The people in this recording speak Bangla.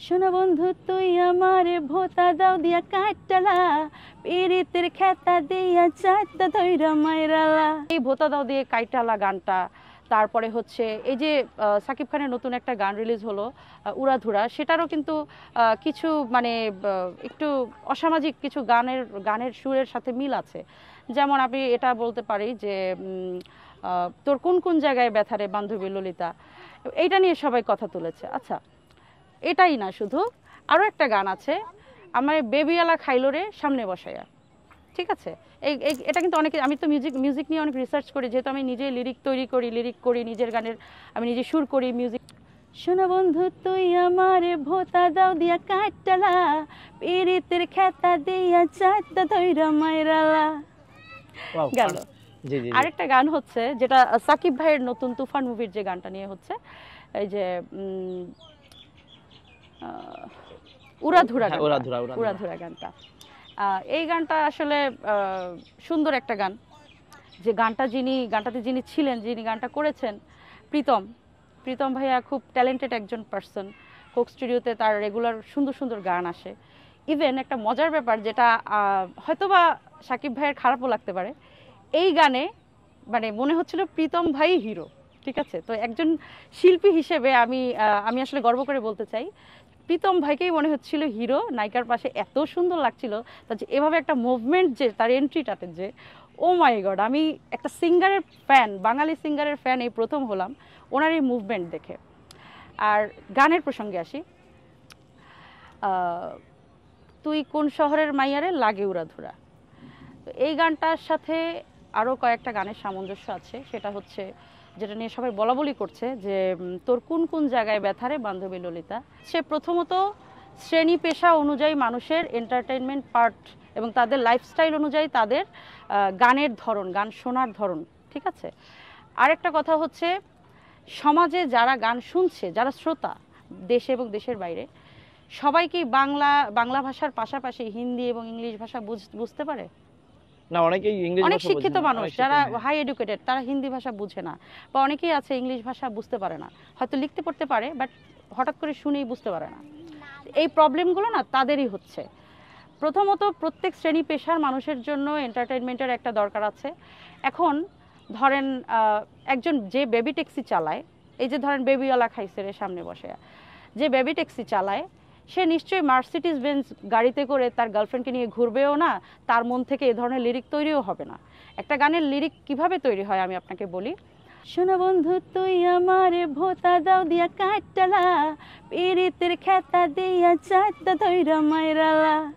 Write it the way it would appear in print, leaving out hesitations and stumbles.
শোনো বন্ধু তুই আমারে ভোতা দাও দিয়া কাটলা পিরিতের খেতা দিয়া চাইতা ধইরা মাইরালা। এই ভোতা দাও দিয়ে কাইটালা গানটা, তারপরে হচ্ছে এই যে সাকিব খানের নতুন একটা গান রিলিজ হলো উড়াধুরা, সেটারও কিন্তু কিছু মানে একটু অসামাজিক কিছু গানের সুরের সাথে মিল আছে। যেমন আমি এটা বলতে পারি যে তোর কোন কোন জায়গায় ব্যথারে বান্ধবী ললিতা, এইটা নিয়ে সবাই কথা তুলেছে। আচ্ছা, এটাই না, শুধু আরও একটা গান আছে, আমার বেবিয়ালা খাইলো রে সামনে বসায়া। ঠিক আছে, এটা কিন্তু অনেকে, আমি তো মিউজিক নিয়ে অনেক রিসার্চ করি, যেহেতু আমি নিজে লিরিক করি নিজের গানের, আমি নিজে সুর করি মিউজিক। শোনো বন্ধু তুই আমারে ভোতা দাও দিয়া কাটলা পিরিতের খেতা দিয়া চাইতা ধইরা মাইরালা। গেল। আরেকটা গান হচ্ছে যেটা সাকিব ভাইয়ের নতুন তুফান মুভির যে গানটা নিয়ে হচ্ছে, এই যে উড়াধুরা গানটা। এই গানটা আসলে সুন্দর একটা গান। যে গানটাতে যিনি ছিলেন, যিনি গানটা করেছেন, প্রীতম ভাইয়া খুব ট্যালেন্টেড একজন পার্সন। কোক স্টুডিওতে তার রেগুলার সুন্দর সুন্দর গান আসে। ইভেন একটা মজার ব্যাপার, যেটা হয়তোবা সাকিব ভাইয়ের খারাপও লাগতে পারে, এই গানে মানে মনে হচ্ছিল প্রীতম ভাই হিরো। ঠিক আছে, তো একজন শিল্পী হিসেবে আমি আসলে গর্ব করে বলতে চাই, প্রীতম ভাইকেই মনে হচ্ছিল হিরো। নায়িকার পাশে এত সুন্দর লাগছিল, তার যে এভাবে একটা মুভমেন্ট, যে তার এন্ট্রিটাতে, যে ও মাই গড, আমি একটা সিঙ্গারের ফ্যান, বাঙালি সিঙ্গারের ফ্যান এই প্রথম হলাম ওনার এই মুভমেন্ট দেখে। আর গানের প্রসঙ্গে আসি, তুই কোন শহরের মাইয়ারে লাগে উড়াধুরা, তো এই গানটার সাথে আরও কয়েকটা গানের সামঞ্জস্য আছে। সেটা হচ্ছে যেটা নিয়ে সবাই বলাবলি করছে, যে তোর কোন কোন জায়গায় ব্যথারে বান্ধবী ললিতা। সে প্রথমত শ্রেণী পেশা অনুযায়ী মানুষের এন্টারটেইনমেন্ট পার্ট এবং তাদের লাইফস্টাইল অনুযায়ী তাদের গানের ধরন, গান শোনার ধরন। ঠিক আছে, আরেকটা কথা হচ্ছে সমাজে যারা গান শুনছে, যারা শ্রোতা দেশে এবং দেশের বাইরে, সবাই কি বাংলা ভাষার পাশাপাশি হিন্দি এবং ইংলিশ ভাষা বুঝতে পারে? না, অনেক শিক্ষিত মানুষ যারা হাই এডুকেটেড তারা হিন্দি ভাষা বুঝে না, বা অনেকেই আছে ইংলিশ ভাষা বুঝতে পারে না, হয়তো লিখতে পড়তে পারে বাট হঠাৎ করে শুনেই বুঝতে পারে না। এই প্রবলেমগুলো না তাদেরই হচ্ছে। প্রথমত প্রত্যেক শ্রেণী পেশার মানুষের জন্য এন্টারটেইনমেন্টের একটা দরকার আছে। এখন ধরেন একজন যে বেবি ট্যাক্সি চালায়, এই যে ধরেন বেবিওয়ালা খাইছে রে সামনে বসে, যে বেবি ট্যাক্সি চালায়, সে নিশ্চয়ই মার্সিডিজ বেঞ্জ গাড়িতে করে তার গার্লফ্রেন্ডকে নিয়ে ঘুরবেও না, তার মন থেকে এ ধরনের লিরিক তৈরিও হবে না। একটা গানের লিরিক কিভাবে তৈরি হয় আমি আপনাকে বলি। শোনো বন্ধু তুই আমারে ভোতা দাও দিয়া কাটলা পিরিতের খেতা দিয়া চাইতা ধইরা মাইরালা।